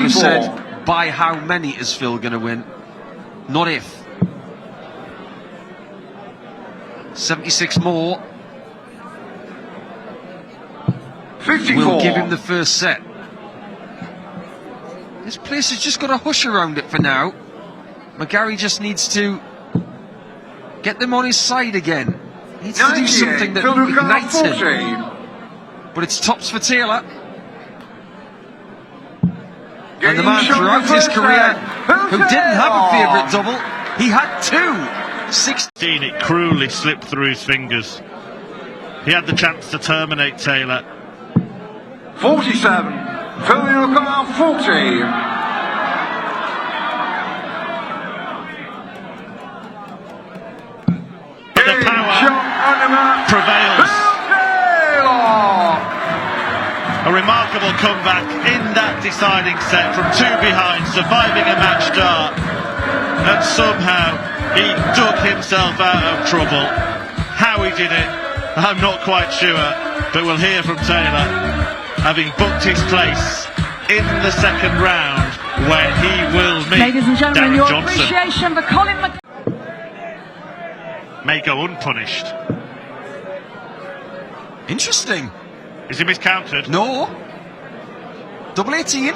have said, by how many is Phil going to win? Not if. 76 more. 54. We'll give him the first set. This place has just got a hush around it for now. McGarry just needs to get them on his side again. He needs to do something that ignites him. But it's tops for Taylor. And the man throughout his career who didn't have a favourite double, he had two. 16. It cruelly slipped through his fingers. He had the chance to terminate Taylor. 47. Phil Newcomb, 40. The power prevails. A remarkable comeback in that deciding set from two behind, surviving a match start, and somehow he dug himself out of trouble. How he did it, I'm not quite sure, but we'll hear from Taylor, having booked his place in the second round, where he will meet Ladies and gentlemen, Darren your Johnson. appreciation for Colin May go unpunished. Interesting. Is he miscounted? No. Double 18.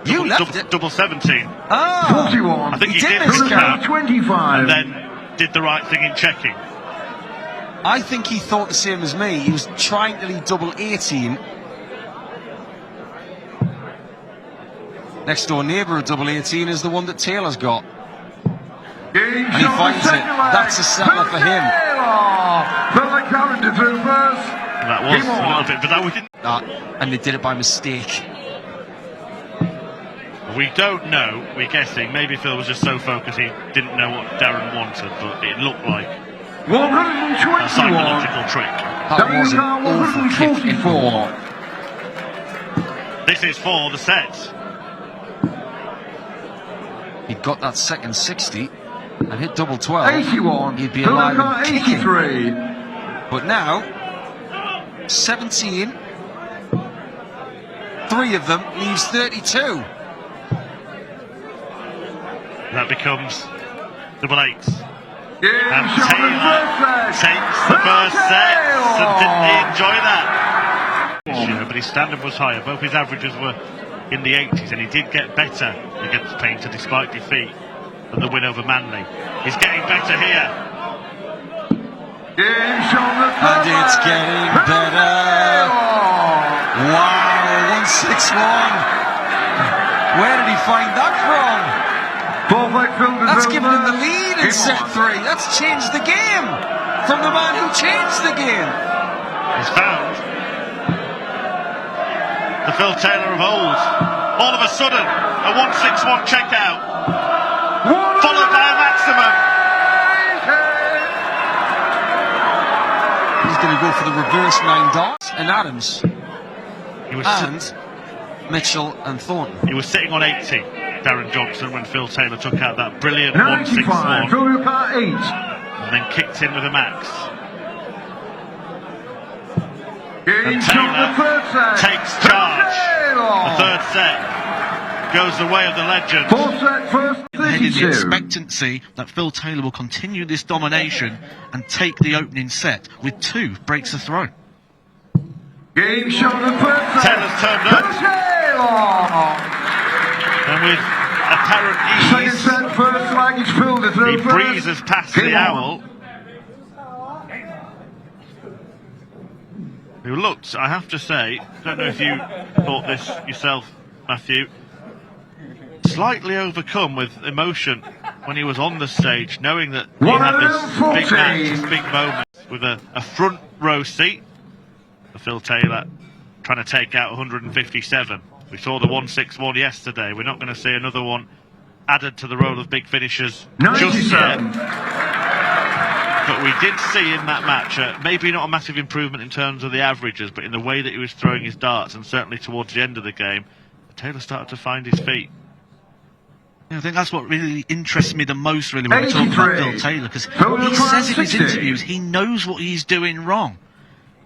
You left it. Double 17. Ah. 41. I think he did miscount. 25. And then did the right thing in checking. I think he thought the same as me. He was trying to lead double 18. Next door neighbour of double 18 is the one that Taylor's got. And he finds it. That's a settler for him. That was a little bit, but that we didn't. And they did it by mistake. We don't know, we're guessing. Maybe Phil was just so focused he didn't know what Darren wanted, but it looked like a psychological trick. That was an awful kick in four. This is for the set. He got that second 60 and hit double 12. 81. He'd be alive and kicking. 83. But now, 17. 3 of them leaves 32. That becomes double 8s. Yeah, And Taylor takes the first set. And didn't he enjoy that? But his standard was higher. Both his averages were in the 80s, and he did get better against Painter despite defeat than the win over Manley. He's getting better here. And it's getting better. Wow, 161. Where did he find that from? That's given him the lead in set 3. That's changed the game from the man who changed the game. He's found the Phil Taylor of old. All of a sudden, a 161 checkout, followed by a maximum. He's going to go for the reverse 9 dots. And Adams, He was and Mitchell and Thornton. He was sitting on 80, Darren Johnson, when Phil Taylor took out that brilliant 95. 161 Phil Newcomb, 8. and then kicked in with a max. And Taylor takes charge. The third set goes the way of the legend. Head in the expectancy that Phil Taylor will continue this domination and take the opening set with 2 breaks of throw. Game shot the third set. Taylor's turned up, and with apparent Second ease, set, first flag is filled. he breezes past the owl, who looked, I have to say, don't know if you thought this yourself, Matthew, slightly overcome with emotion when he was on the stage, knowing that he had this big match, this big moment, with a front row seat for Phil Taylor trying to take out 157. We saw the 161 yesterday. We're not going to see another one added to the roll of big finishers just yet. But we did see in that match, maybe not a massive improvement in terms of the averages, but in the way that he was throwing his darts, and certainly towards the end of the game, Taylor started to find his feet. Yeah, I think that's what really interests me the most, really, when I talk about Phil Taylor, because he says in his interviews he knows what he's doing wrong.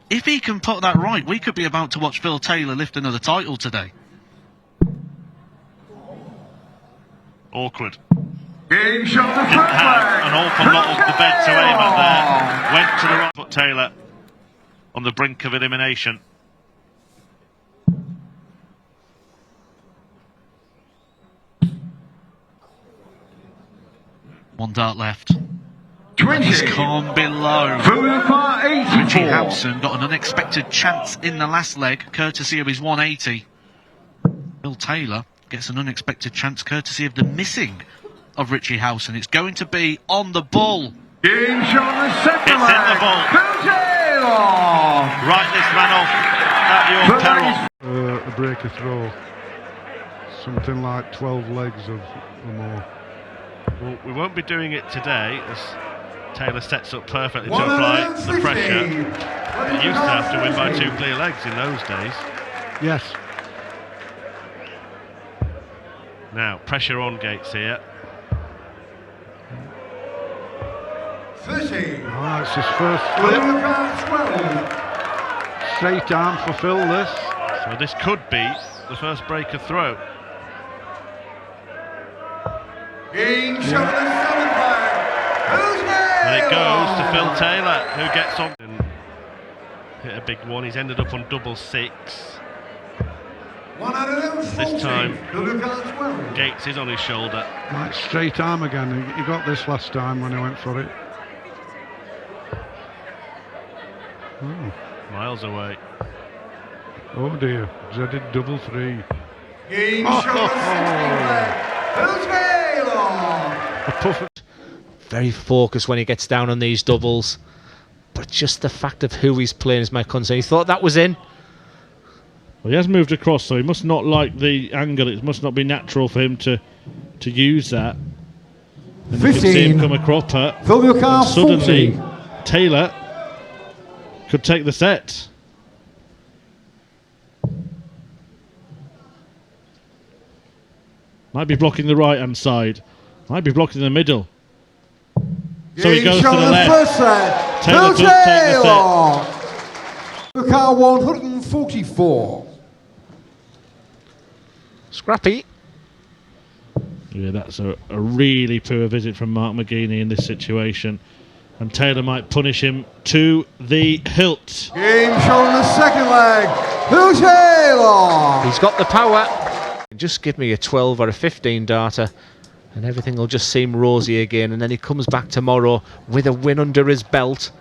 If he can put that right, we could be about to watch Phil Taylor lift another title today. Awkward. Game shot the Didn't first have leg. an awful lot of the bed to aim at there. Went to the right foot. Taylor on the brink of elimination. One dart left. 20. He's gone below. Vulcar Richie 84. Howson got an unexpected chance in the last leg, courtesy of his 180. Phil Taylor gets an unexpected chance, courtesy of the missing of Richie Howson. It's going to be on the bull. Game shot the second It's in leg. the ball. Phil Taylor. Right, this man off at your peril. A breaker throw, something like 12 legs or more. Well, we won't be doing it today as Taylor sets up perfectly to apply the pressure. He used to have to win by 2 clear legs in those days. Yes. Now, pressure on Gates here. 30. Ah, it's his first flip. Vulcar 12. Straight arm for Phil, this. So this could be the first breaker throw. Game shot the seventh leg. Phil Taylor. And it goes to Phil Taylor, who gets on and hit a big one. He's ended up on double 6. 140. This time, Vulcar 12. Gates is on his shoulder. Right, straight arm again. He got this last time when he went for it. Miles away. Oh dear, Zed double 3. Game shot the 16th leg. Phil Taylor. A puff. Very focused when he gets down on these doubles, but just the fact of who he's playing is my concern. He thought that was in. Well, he has moved across, so he must not like the angle. It must not be natural for him to use that. And you can see him come a cropper. And suddenly, Taylor could take the set. Might be blocking the right-hand side. Might be blocking the middle. So he goes to the left. Taylor could take the set. Vulcar 144. Scrappy. Yeah, that's a really poor visit from Mark McGeaney in this situation. And Taylor might punish him to the hilt. Game shot the second leg. Phil Taylor. He's got the power. Just give me a 12 or a 15 darter and everything will just seem rosy again, and then he comes back tomorrow with a win under his belt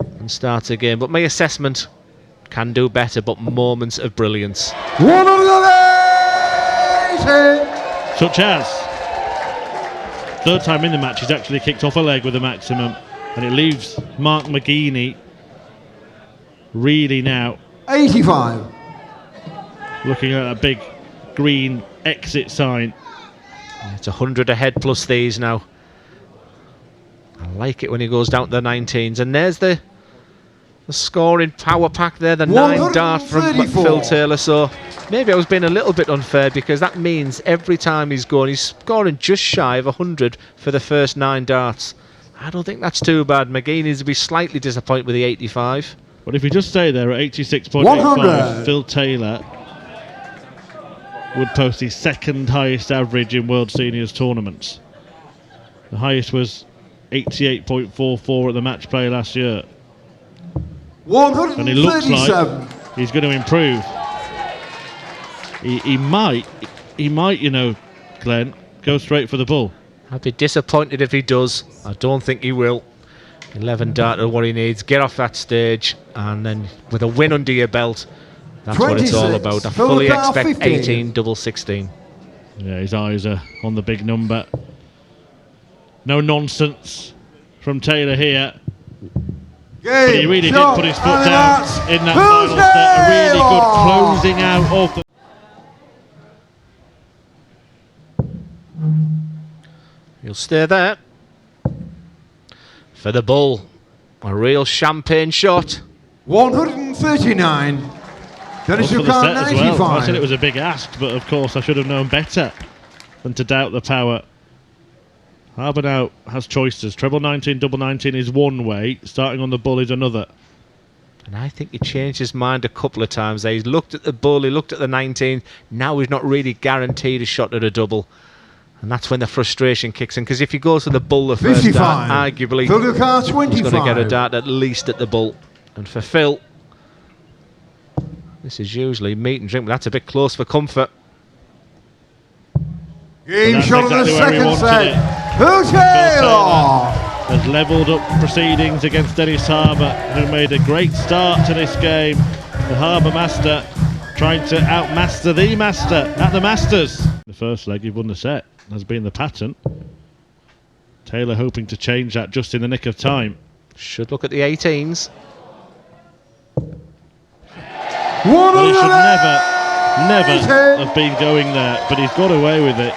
and starts again. But my assessment, can do better, but moments of brilliance. 180. Such as third time in the match he's actually kicked off a leg with a maximum, and it leaves Mark McGeaney really now 85. looking at a big green exit sign. It's 100 ahead plus these now. I like it when he goes down to the 19s, and there's the scoring power pack there, the 9 dart from 134. Phil Taylor. So maybe I was being a little bit unfair, because that means every time he's going, he's scoring just shy of 100 for the first 9 darts. I don't think that's too bad. McGeaney's will be slightly disappointed with the 85. But if we just stay there at 86.85, 100. Phil Taylor would post his second highest average in World Seniors tournaments. The highest was 88.44 at the match play last year. 137. And it looks like he's going to improve. He might, you know, Glenn, go straight for the bull. I'd be disappointed if he does. I don't think he will. 11 dart are what he needs. Get off that stage, and then with a win under your belt, that's what it's all 26. about. I Phil fully Taylor, expect 15. 18 double 16. Yeah, his eyes are on the big number. No nonsense from Taylor here. But he really did put his foot down in that final set. A really good closing out of the... He'll stay there. For the bull. A real champagne shot. 139. Dennis For the set Ducan, as well. 95. I said it was a big ask, but of course I should have known better than to doubt the power. Harbour now has choices. Treble 19, double 19 is one way. Starting on the bull is another. And I think he changed his mind a couple of times there. He's looked at the bull, he looked at the 19. Now he's not really guaranteed a shot at a double. And that's when the frustration kicks in. Because if he goes to the bull the first 55. dart, arguably Phil Ducar, he's going to get a 25. dart at least at the bull. And for Phil, this is usually meat and drink, but that's a bit close for comfort. Game That's shot exactly of the where he second wanted set. it. Phil Taylor. Has levelled up proceedings against Dennis Harbour, who made a great start to this game. The Harbour Master trying to outmaster the Master at the Masters. The first leg, you've won the set, has been the pattern. Taylor hoping to change that just in the nick of time. Should look at the 18s. Well, he should never have been going there, but he's got away with it.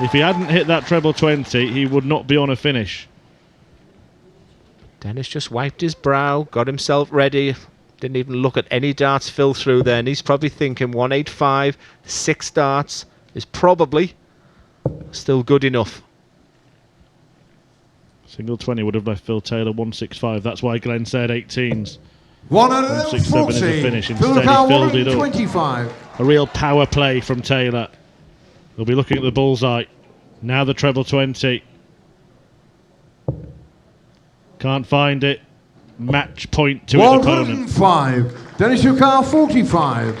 If he hadn't hit that treble 20, he would not be on a finish. Dennis just wiped his brow, got himself ready. Didn't even look at any darts fill through there. And he's probably thinking 185, 6 darts is probably still good enough. Single 20 would have left Phil Taylor 165. That's why Glenn said 18s. 167 is the finish. Instead, he filled it up. 25. A real power play from Taylor. He'll be looking at the bullseye. Now the treble 20. Can't find it. Match point to his opponent. 105. Dennis Ducar, 45.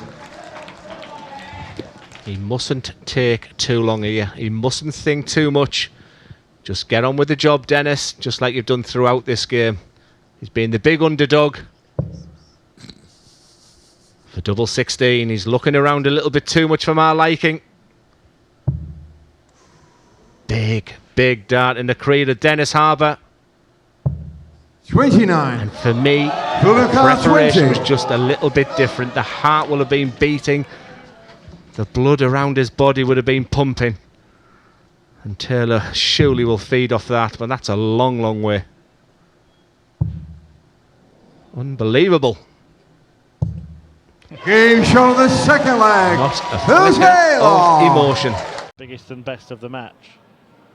He mustn't take too long here. He mustn't think too much. Just get on with the job, Dennis, just like you've done throughout this game. He's been the big underdog. For double 16, he's looking around a little bit too much for my liking. Big dart in the creed of Dennis Harbour. 29. And for me, Phil the Ducar, preparation 20. was just a little bit different. The heart will have been beating. The blood around his body would have been pumping. And Taylor surely will feed off that, but that's a long way. Unbelievable. Game shot of the second leg. Not a Phil flicker of Taylor. emotion. Biggest and best of the match.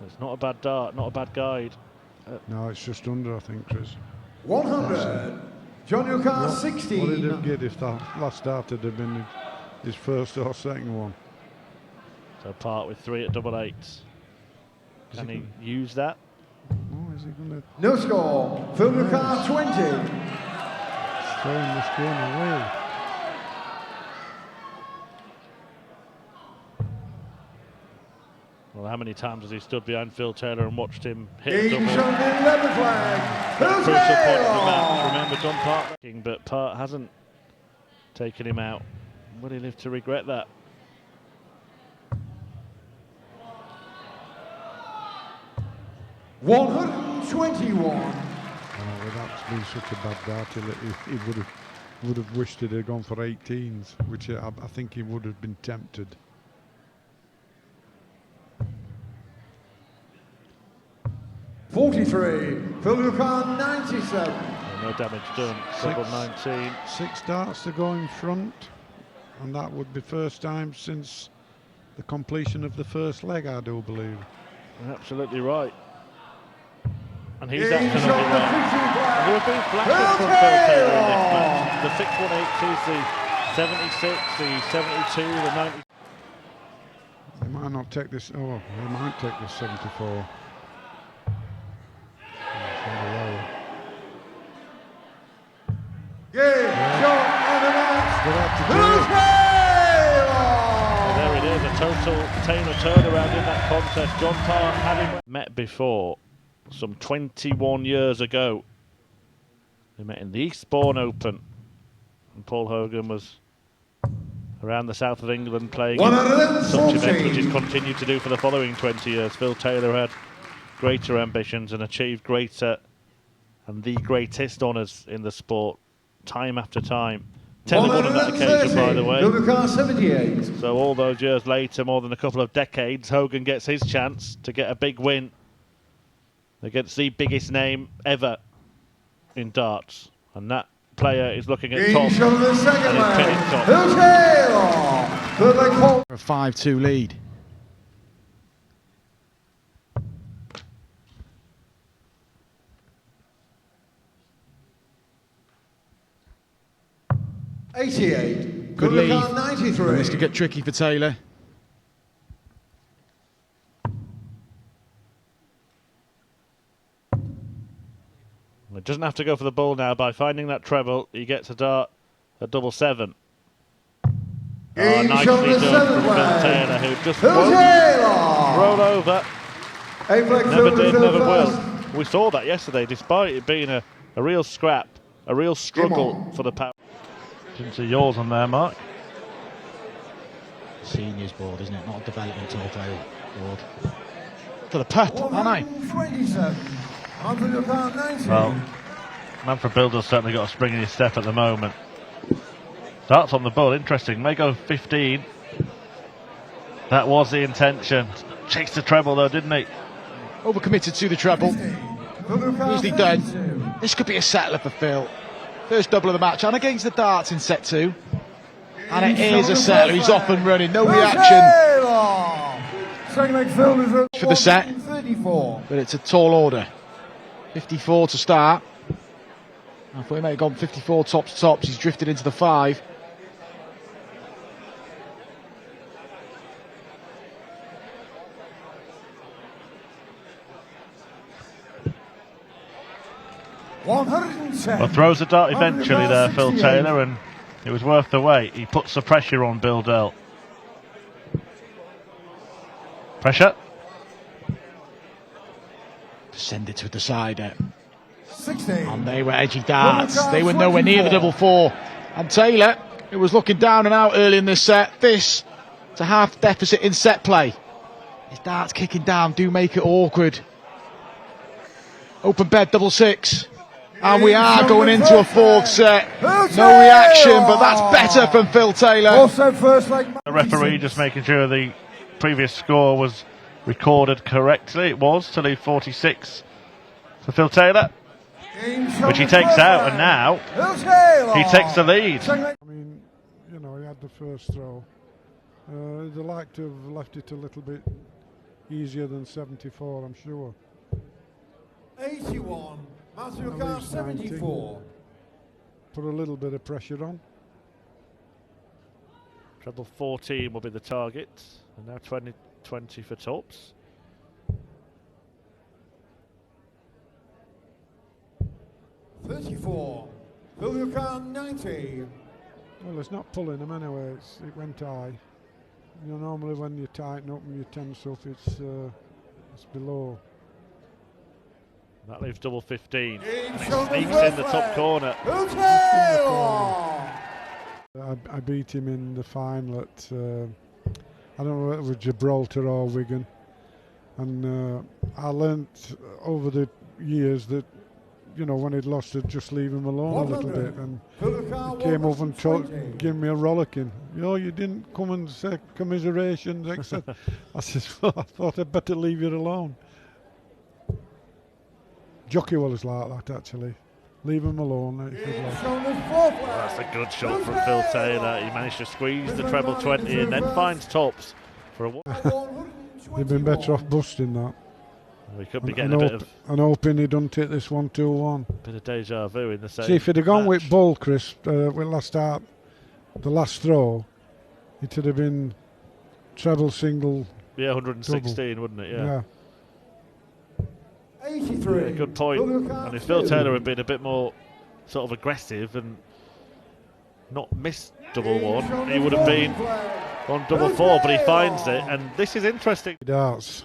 It's not a bad dart, not a bad guide. No, it's just under, I think, Chris. 100. John Ducar, What would it have 16. get if that last dart had been his first or second one? So part with 3 at double 8s. Can he use that? Oh, is he going to No score. Phil Ducar, 20. throw this game away? Well, how many times has he stood behind Phil Taylor and watched him hit a Game double? shot of the 11th leg. Phil Crucial point of the match. Taylor. Remember, John Part, but Part hasn't taken him out. Will he live to regret that? $121. Well, that's been such a bad dart. He would have wished it had gone for 18s, which I think he would have been tempted. $43. Phil Ducar, 97. No damage done. Double 19. 6 darts to go in front, and that would be first time since the completion of the first leg, I do believe. Absolutely right. And he's Game absolutely shot of the right. 50th There leg. have been flashes from Phil Taylor in this match. The 618s, the 76, the 72, the 90. They might not take this. Oh, they might take this 74. Game shot of the match. They'll have to do Phil it. Taylor. There it is, a total Taylor turnaround in that contest. John Part having met before, some 21 years ago. They met in the Eastbourne Open, and Paul Hogan was around the south of England playing in such events, which he's continued to do for the following 20 years. Phil Taylor had greater ambitions and achieved greater and the greatest honours in the sport, time after time. Taylor won on that occasion, by the way. Phil Ducar, 78. So all those years later, more than a couple of decades, Hogan gets his chance to get a big win against the biggest name ever in darts. And that player is looking at top Game shot of the second and is pinning leg. top. Phil Taylor. For the call. A 5-2 lead. 88. Good lead. Field 93. This could get tricky for Taylor. It doesn't have to go for the ball now. By finding that treble, he gets a dart at double seven. Oh, nicely done from Phil Taylor, who just won't roll over. Never did, never will. We saw that yesterday, despite it being a real scrap, a real struggle for the power. Didn't see yours on there, Mark. Seniors board, isn't it? Not a developmental board. For the putt, aren't I? 27. Onto the count 90. Well, Manfred Bilder's certainly got a spring in his step at the moment. Starts on the ball, interesting. May go 15. That was the intention. Chased the treble though, didn't he? Overcommitted to the treble. Easily done. This could be a settler for Phil. First double of the match, and against the darts in set 2. And it is a settler. He's off and running. No reaction Second leg field is at for the set. 34. But it's a tall order. 54 to start. I thought he may have gone 54 tops to tops. He's drifted into the 5. Well, throws the dart eventually there, Phil Taylor, and it was worth the wait. He puts the pressure on Bill Dell. Pressure. Send it to the side. 16. And they were edgy darts. They were nowhere near the double 4. And Taylor, who was looking down and out early in this set, this to half deficit in set play. His darts kicking down do make it awkward. Open bed double 6. And we are going into a 4th set. No reaction, but that's better from Phil Taylor. Also first leg. The referee just making sure the previous score was recorded correctly. It was to leave 46 for Phil Taylor, which he takes out, and now he takes the lead. I mean, you know, he had the first throw. They'd like to have left it a little bit easier than 74, I'm sure. 81. Matthew At Carr least 90. 74. Put a little bit of pressure on. Treble 14 will be the target, and now 20 for tops. $34. Phil Carr 90. Well, it's not pulling them anyway. It went high. You know, normally when you tighten up and you tense up, it's below. That leaves double 15. And it sneaks in the top corner. I beat him in the final at, I don't know whether it was Gibraltar or Wigan. And I learnt over the years that, you know, when he'd lost, to just leave him alone a little bit. And he came over and gave me a rollicking. You know, you didn't come and say commiserations, etc. I said, well, I thought I'd better leave you alone. Jockey was like that, actually. Leave him alone. That's a good shot from Phil Taylor. He managed to squeeze the treble 20 and then finds tops for a They've been better off busting that. We could be getting a bit of hoping he don't take this 1-2-1. Bit of deja vu in the same. See, if he'd have gone match. with Bull, Chris, with the last throw, it would have been treble, single. Yeah, 116, double. wouldn't it? Yeah. 83. Yeah, good point. And if Phil Taylor had been a bit more sort of aggressive and not missed double 1, he would have been on double 4, but he finds it, and this is interesting. Darts.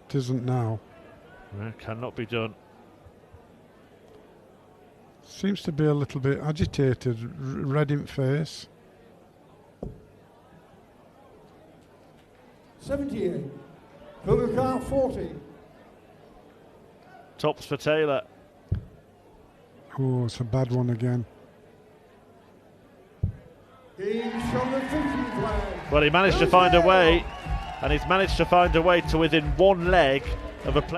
It isn't now. Cannot be done. Seems to be a little bit agitated, red in face. 78. Phil Carr 40. Tops for Taylor. Oh, it's a bad one again. Well, he managed to find a way, and he's managed to find a way to within one leg of a play.